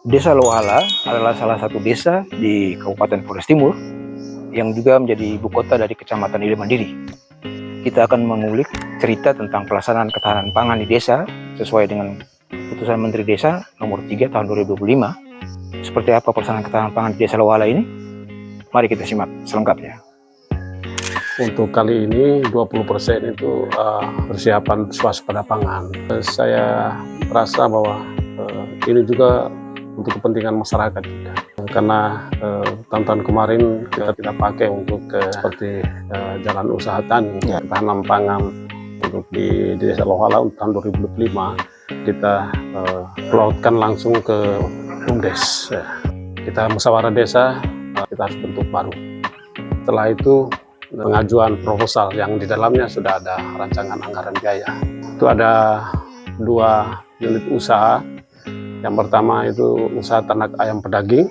Desa Lohala adalah salah satu desa di Kabupaten Flores Timur yang juga menjadi ibu kota dari Kecamatan Ile Mandiri. Kita akan mengulik cerita tentang pelaksanaan ketahanan pangan di desa sesuai dengan Putusan Menteri Desa Nomor 3 Tahun 2025. Seperti apa pelaksanaan ketahanan pangan di Desa Lohala ini? Mari kita simak selengkapnya. Untuk kali ini 20% itu persiapan swasembada pangan. Saya merasa bahwa ini juga untuk kepentingan masyarakat juga. Karena tahun-tahun kemarin kita tidak pakai untuk seperti jalan usaha tani, ketahanan pangan untuk di Desa Lohala untuk tahun 2025 kita pelautkan langsung ke BUMDes. Kita musyawarah desa, kita harus bentuk baru. Setelah itu pengajuan proposal yang di dalamnya sudah ada rancangan anggaran biaya. Itu ada 2 unit usaha. Yang pertama itu usaha ternak ayam pedaging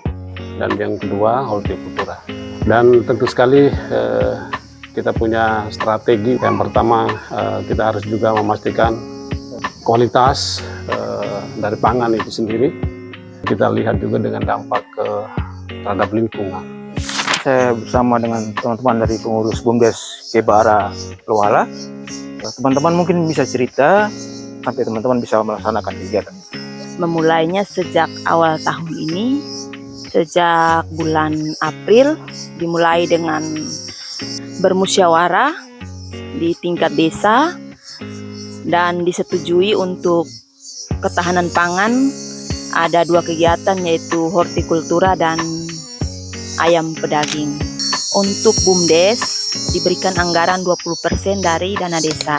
dan yang kedua hortikultura. Dan tentu sekali kita punya strategi. Yang pertama kita harus juga memastikan kualitas dari pangan itu sendiri. Kita lihat juga dengan dampak terhadap lingkungan. Saya bersama dengan teman-teman dari pengurus BUMDes Kebara Lohala. Teman-teman mungkin bisa cerita sampai teman-teman bisa melaksanakan kegiatan. Memulainya sejak awal tahun ini, sejak bulan April, dimulai dengan bermusyawarah di tingkat desa dan disetujui untuk ketahanan pangan. Ada 2 kegiatan, yaitu hortikultura dan ayam pedaging. Untuk BUMDes diberikan anggaran 20% dari dana desa.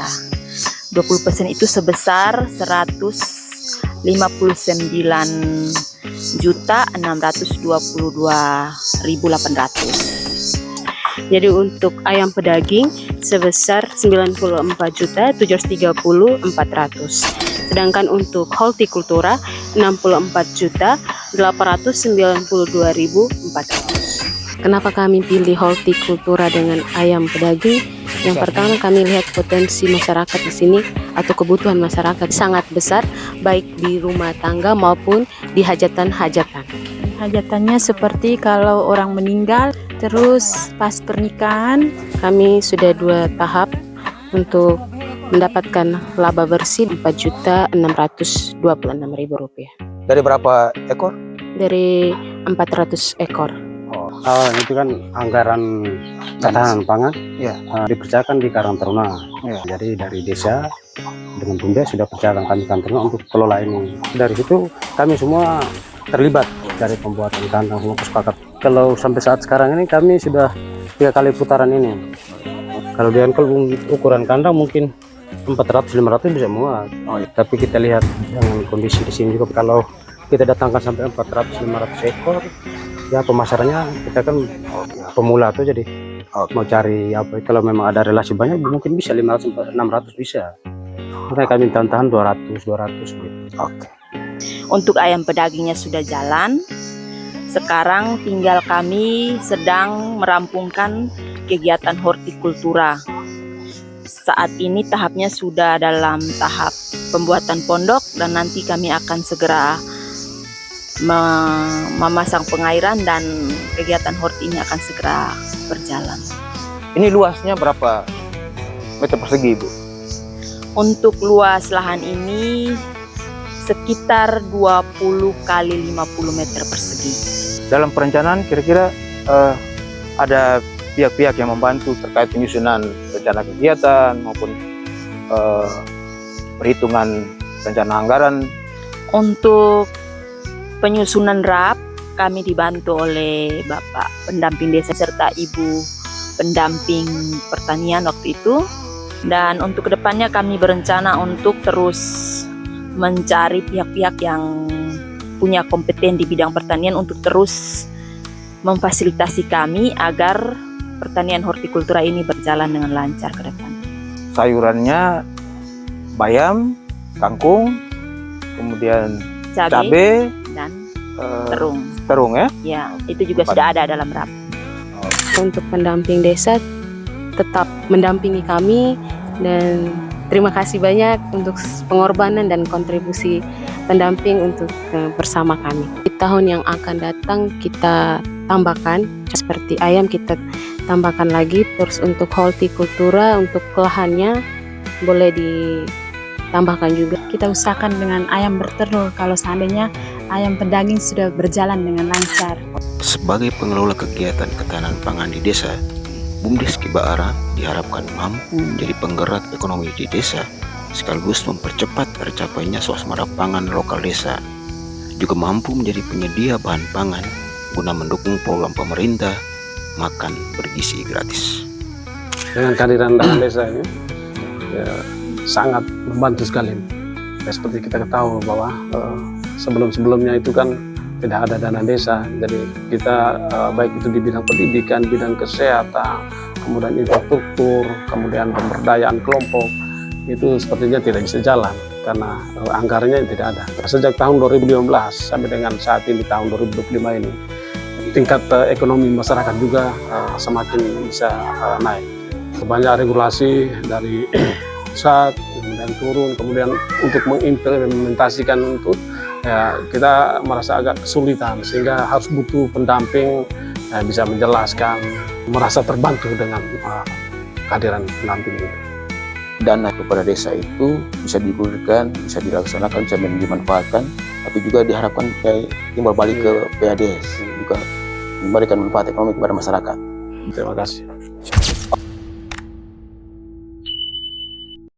20% itu sebesar 159.622.800. Jadi untuk ayam pedaging sebesar 94.730.400. Sedangkan untuk hortikultura 64.892.400. Kenapa kami pilih hortikultura dengan ayam pedaging? Yang pertama, kami lihat potensi masyarakat di sini atau kebutuhan masyarakat sangat besar, baik di rumah tangga maupun di hajatan-hajatan. Hajatannya seperti kalau orang meninggal, terus pas pernikahan. Kami sudah 2 tahap untuk mendapatkan laba bersih Rp4.626.000. Dari berapa ekor? Dari 400 ekor. Itu kan anggaran ketahanan pangan dipercayakan di Karang Taruna. Jadi dari desa dengan BUMDes sudah percayakan kami Karang Taruna untuk kelola ini. Dari situ kami semua terlibat dari pembuatan kandang, semua sepakat. Kalau sampai saat sekarang ini kami sudah 3 kali putaran ini. Kalau ukuran kandang mungkin 400-500 bisa muat. Tapi kita lihat dengan kondisi di sini juga, kalau kita datangkan sampai 400-500 ekor, ya pemasarannya kita kan pemula tuh, jadi mau cari apa, kalau memang ada relasi banyak mungkin bisa 500-600 bisa. Makanya kami tahan 200 gitu. Oke. Untuk ayam pedagingnya sudah jalan. Sekarang tinggal kami sedang merampungkan kegiatan hortikultura. Saat ini tahapnya sudah dalam tahap pembuatan pondok dan nanti kami akan segera memasang pengairan dan kegiatan horti ini akan segera berjalan. Ini luasnya berapa meter persegi, Bu? Untuk luas lahan ini sekitar 20 kali 50 meter persegi. Dalam perencanaan kira-kira ada pihak-pihak yang membantu terkait penyusunan rencana kegiatan maupun perhitungan rencana anggaran. Untuk penyusunan RAP kami dibantu oleh Bapak pendamping desa serta Ibu pendamping pertanian waktu itu. Dan untuk kedepannya kami berencana untuk terus mencari pihak-pihak yang punya kompeten di bidang pertanian untuk terus memfasilitasi kami agar pertanian hortikultura ini berjalan dengan lancar ke depan. Sayurannya bayam, kangkung, kemudian cabai dan terung. Terung ya? Ya, itu juga sudah ada dalam RAP. Untuk pendamping desa tetap mendampingi kami, dan terima kasih banyak untuk pengorbanan dan kontribusi pendamping untuk bersama kami. tahun yang akan datang kita tambahkan, seperti ayam kita tambahkan lagi. Terus untuk hortikultura, untuk lahannya boleh ditambahkan juga. Kita usahakan dengan ayam bertelur kalau seandainya ayam pedaging sudah berjalan dengan lancar. Sebagai pengelola kegiatan ketahanan pangan di desa, BUMDes Kibaara diharapkan mampu menjadi penggerak ekonomi di desa, sekaligus mempercepat tercapainya swasembada pangan lokal desa, juga mampu menjadi penyedia bahan pangan guna mendukung program pemerintah makan bergizi gratis. Dengan kehadiran dana desa ini ya, sangat membantu sekali. Ya, seperti kita ketahui bahwa sebelum-sebelumnya itu kan tidak ada dana desa, jadi kita baik itu di bidang pendidikan, bidang kesehatan, kemudian infrastruktur, kemudian pemberdayaan kelompok, itu sepertinya tidak bisa jalan karena anggarannya tidak ada. Sejak tahun 2015 sampai dengan saat ini tahun 2025 ini, tingkat ekonomi masyarakat juga semakin bisa naik. Banyak regulasi dari pusat kemudian turun, kemudian untuk mengimplementasikan itu ya, kita merasa agak kesulitan, sehingga harus butuh pendamping bisa menjelaskan, merasa terbantu dengan kehadiran pendamping itu. Dana kepada desa itu bisa digulirkan, bisa dilaksanakan, bisa dimanfaatkan, tapi juga diharapkan timbal balik ke PADS, juga memberikan manfaat ekonomi kepada masyarakat. Terima kasih.